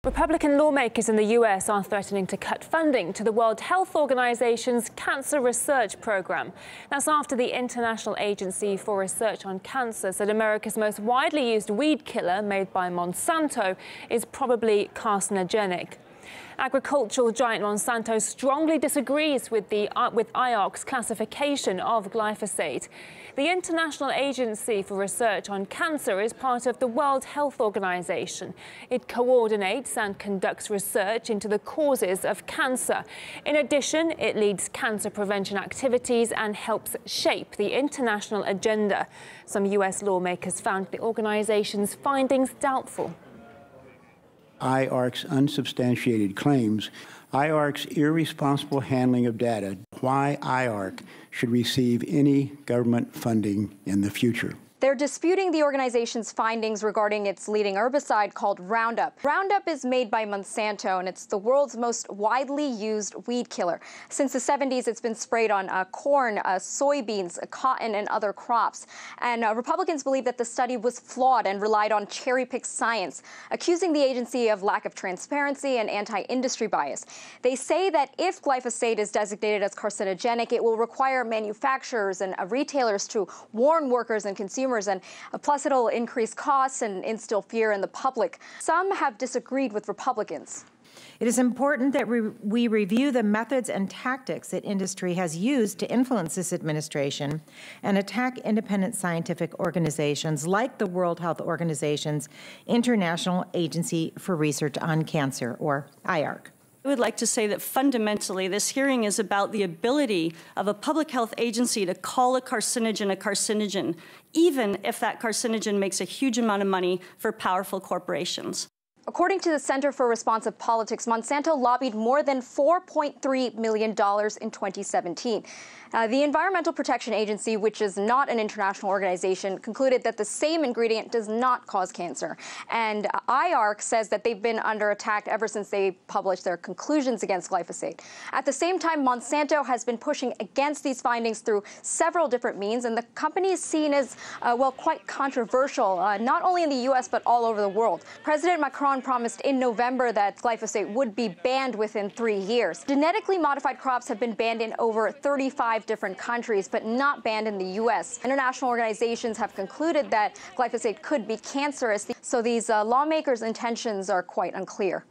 Republican lawmakers in the U.S. are threatening to cut funding to the World Health Organization's cancer research program. That's after the International Agency for Research on Cancer said America's most widely used weed killer, made by Monsanto, is probably carcinogenic. Agricultural giant Monsanto strongly disagrees with IARC's classification of glyphosate. The International Agency for Research on Cancer is part of the World Health Organization. It coordinates and conducts research into the causes of cancer. In addition, it leads cancer prevention activities and helps shape the international agenda. Some U.S. lawmakers found the organization's findings doubtful. IARC's unsubstantiated claims, IARC's irresponsible handling of data, why IARC should receive any government funding in the future. They're disputing the organization's findings regarding its leading herbicide called Roundup. Roundup is made by Monsanto, and it's the world's most widely used weed killer. Since the 70s, it's been sprayed on corn, soybeans, cotton, and other crops. And Republicans believe that the study was flawed and relied on cherry-picked science, accusing the agency of lack of transparency and anti-industry bias. They say that if glyphosate is designated as carcinogenic, it will require manufacturers and retailers to warn workers and consumers, and plus it'll increase costs and instill fear in the public. Some have disagreed with Republicans. It is important that we review the methods and tactics that industry has used to influence this administration and attack independent scientific organizations like the World Health Organization's International Agency for Research on Cancer, or IARC. I would like to say that fundamentally this hearing is about the ability of a public health agency to call a carcinogen, even if that carcinogen makes a huge amount of money for powerful corporations. According to the Center for Responsive Politics, Monsanto lobbied more than $4.3 million in 2017. The Environmental Protection Agency, which is not an international organization, concluded that the same ingredient does not cause cancer. And IARC says that they've been under attack ever since they published their conclusions against glyphosate. At the same time, Monsanto has been pushing against these findings through several different means, and the company is seen as, quite controversial, not only in the U.S., but all over the world. President Macron promised in November that glyphosate would be banned within 3 years. Genetically modified crops have been banned in over 35 different countries, but not banned in the U.S. International organizations have concluded that glyphosate could be cancerous, so these lawmakers' intentions are quite unclear.